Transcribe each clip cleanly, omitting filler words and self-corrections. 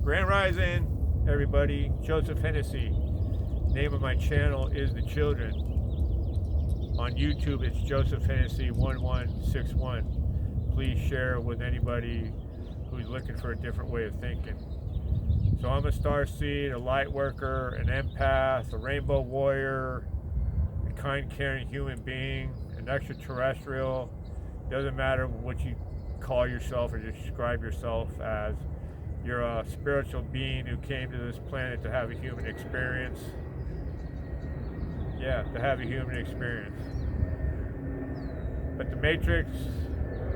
Grand Rising, everybody. Joseph Hennessy. Name of my channel is The Children. On YouTube, it's Joseph Hennessy 1161. Please share with anybody who's looking for a different way of thinking. So I'm a starseed, a light worker, an empath, a rainbow warrior, a kind, caring human being, an extraterrestrial. Doesn't matter what you call yourself or describe yourself as. You're a spiritual being who came to this planet to have a human experience. Yeah, to have a human experience. But the Matrix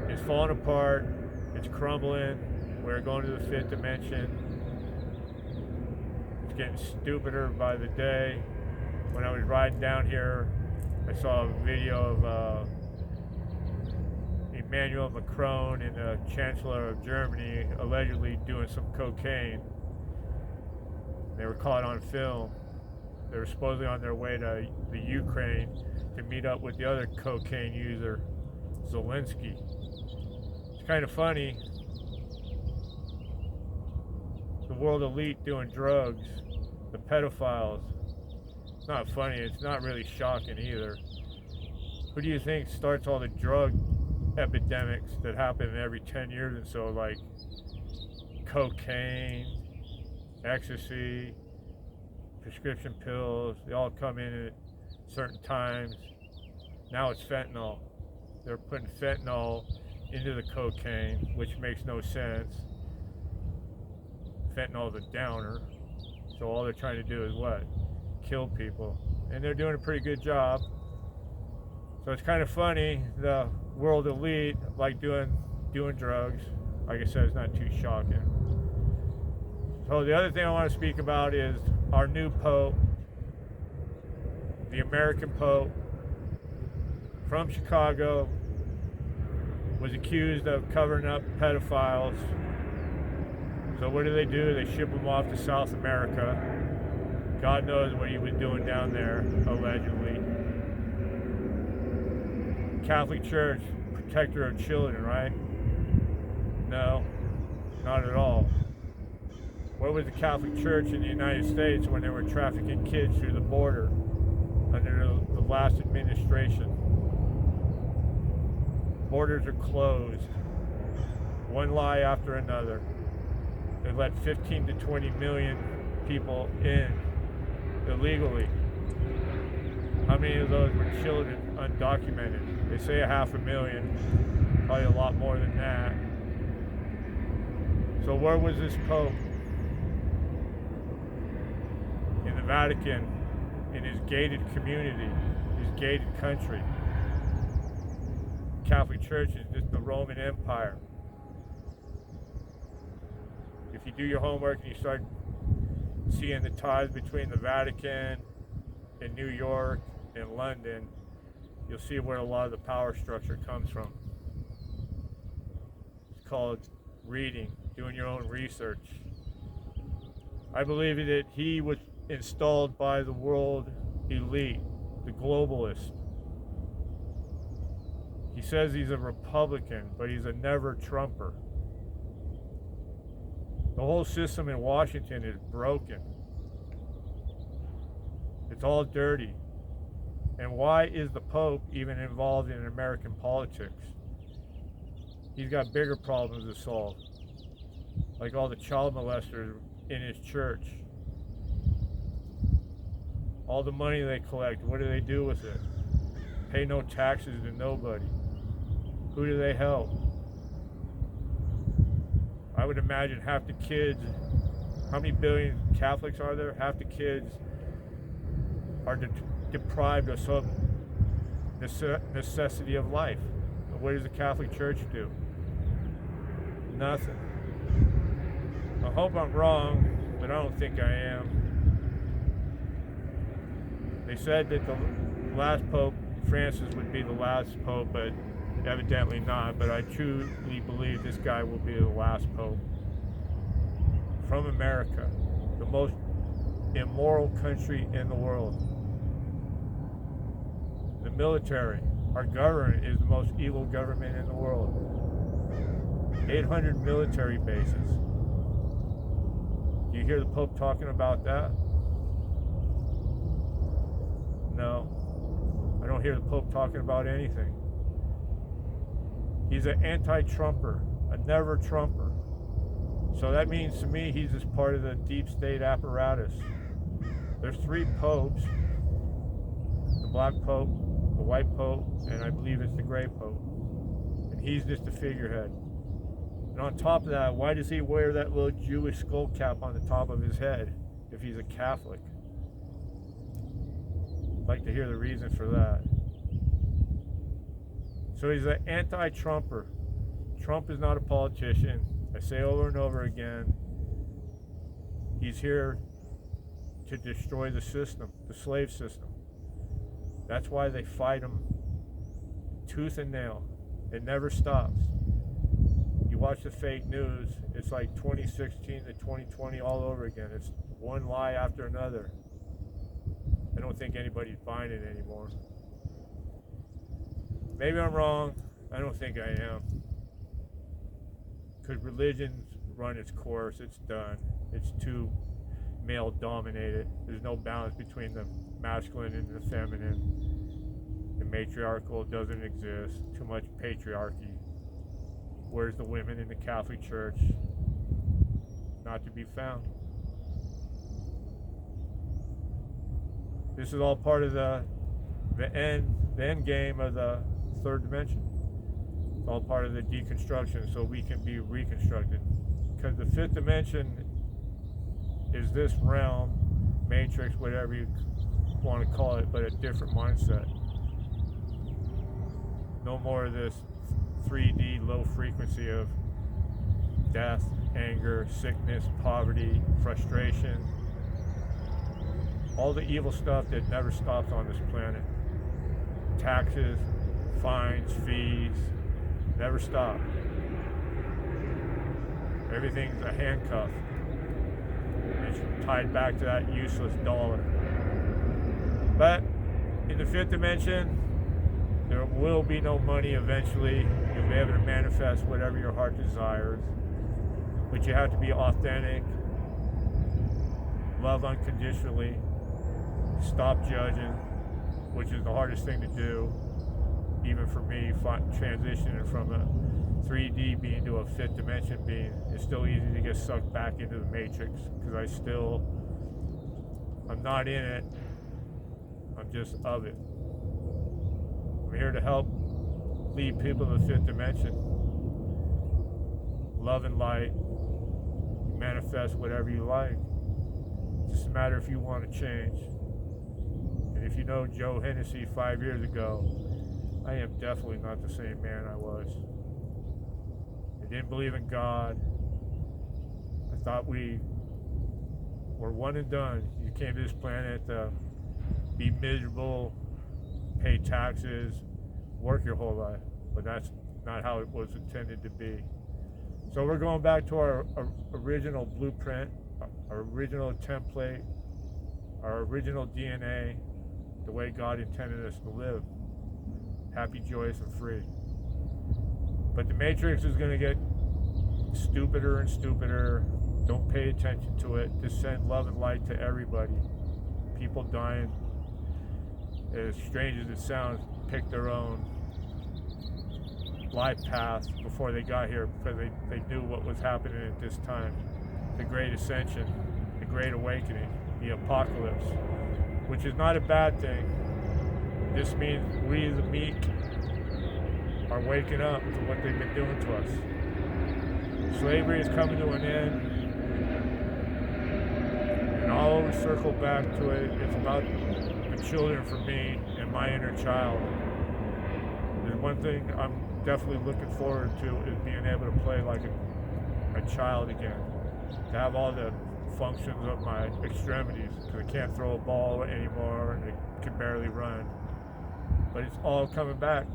is falling apart. It's crumbling. We're going to the fifth dimension. It's getting stupider by the day. When I was riding down here, I saw a video of Emmanuel Macron and the Chancellor of Germany allegedly doing some cocaine. They were caught on film. They were supposedly on their way to the Ukraine to meet up with the other cocaine user, Zelensky. It's kind of funny. The world elite doing drugs, the pedophiles. It's not funny, it's not really shocking either. Who do you think starts all the drug epidemics that happen every 10 years or so, like cocaine, ecstasy, prescription pills? They all come in at certain times. Now it's fentanyl. They're putting fentanyl into the cocaine, which makes no sense. Fentanyl is a downer, so all they're trying to do is what? Kill people. And they're doing a pretty good job. So it's kind of funny, the world elite like doing drugs. Like I said, it's not too shocking. So the other thing I want to speak about is our new Pope, the American Pope, from Chicago, was accused of covering up pedophiles. So what do? They ship him off to South America. God knows what he was doing down there, allegedly. Catholic Church, protector of children, right? No, not at all. Where was the Catholic Church in the United States when they were trafficking kids through the border under the last administration? Borders are closed. One lie after another. They let 15 to 20 million people in illegally. How many of those were children, undocumented? They say 500,000, probably a lot more than that. So where was this Pope? In the Vatican, in his gated community, his gated country. Catholic Church is just the Roman Empire. If you do your homework and you start seeing the ties between the Vatican and New York and London, you'll see where a lot of the power structure comes from. It's called reading, doing your own research. I believe that he was installed by the world elite, the globalist. He says he's a Republican, but he's a never-Trumper. The whole system in Washington is broken. It's all dirty. And why is the Pope even involved in American politics? He's got bigger problems to solve, like all the child molesters in his church. All the money they collect, what do they do with it? Pay no taxes to nobody. Who do they help? I would imagine half the kids, how many billion Catholics are there? Half the kids are deprived of some necessity of life. What does the Catholic Church do? Nothing. I hope I'm wrong, but I don't think I am. They said that the last Pope, Francis, would be the last Pope, but evidently not. But I truly believe this guy will be the last Pope. From America, the most immoral country in the world. The military, our government, is the most evil government in the world. 800 military bases. Do you hear the Pope talking about that? No. I don't hear the Pope talking about anything. He's an anti-Trumper, a never-Trumper. So that means to me he's just part of the deep state apparatus. There's 3 popes, the black pope, the white pope, and I believe it's the gray pope. And he's just a figurehead. And on top of that, why does he wear that little Jewish skull cap on the top of his head if he's a Catholic? I'd like to hear the reason for that. So he's an anti-Trumper. Trump is not a politician. I say over and over again, he's here to destroy the system, the slave system. That's why they fight him tooth and nail. It never stops. You watch the fake news, it's like 2016 to 2020 all over again. It's one lie after another. I don't think anybody's buying it anymore. Maybe I'm wrong. I don't think I am. Because religion's run its course. It's done. It's too male dominated. There's no balance between the masculine and the feminine. The matriarchal doesn't exist. Too much patriarchy. Where's the women in the Catholic Church? Not to be found. This is all part of the end game of the third dimension. It's all part of the deconstruction so we can be reconstructed. Because the fifth dimension is this realm, matrix, whatever you want to call it, but a different mindset. No more of this 3D low frequency of death, anger, sickness, poverty, frustration, all the evil stuff that never stops on this planet. Taxes, fines, fees, never stop. Everything's a handcuff. It's tied back to that useless dollar. But in the fifth dimension, there will be no money eventually. You'll be able to manifest whatever your heart desires. But you have to be authentic, love unconditionally, stop judging, which is the hardest thing to do, even for me, transitioning from a 3D being to a fifth dimension being. It's still easy to get sucked back into the matrix because I'm not in it, I'm just of it. I'm here to help lead people to the fifth dimension. Love and light, manifest whatever you like. It's just a matter if you want to change. And if you know Joe Hennessy 5 years ago, I am definitely not the same man I was. I didn't believe in God. I thought we were one and done. You came to this planet to be miserable, pay taxes, work your whole life. But that's not how it was intended to be. So we're going back to our original blueprint, our original template, our original DNA, the way God intended us to live. Happy, joyous, and free. But the Matrix is going to get stupider and stupider. Don't pay attention to it. Just send love and light to everybody. People dying, as strange as it sounds, pick their own life path before they got here because they knew what was happening at this time. The Great Ascension, the Great Awakening, the Apocalypse, which is not a bad thing. This means we, the meek, are waking up to what they've been doing to us. Slavery is coming to an end, and I'll always circle back to it. It's about the children for me and my inner child. There's one thing I'm definitely looking forward to is being able to play like a child again, to have all the functions of my extremities, because I can't throw a ball anymore and I can barely run. But it's all coming back.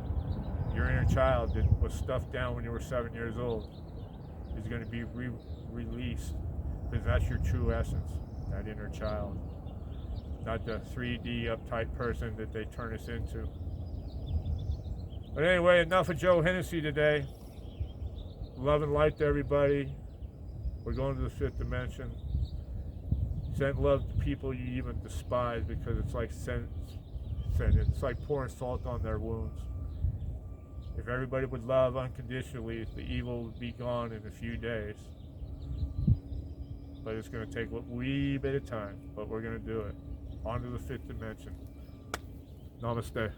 Your inner child that was stuffed down when you were 7 years old is going to be released, because that's your true essence, that inner child, not the 3D uptight person that they turn us into. But anyway, enough of Joe Hennessy today. Love and light to everybody. We're going to the fifth dimension. Send love to people you even despise, because it's like it's like pouring salt on their wounds. If everybody would love unconditionally, the evil would be gone in a few days. But it's going to take a wee bit of time, but we're going to do it. On to the fifth dimension. Namaste.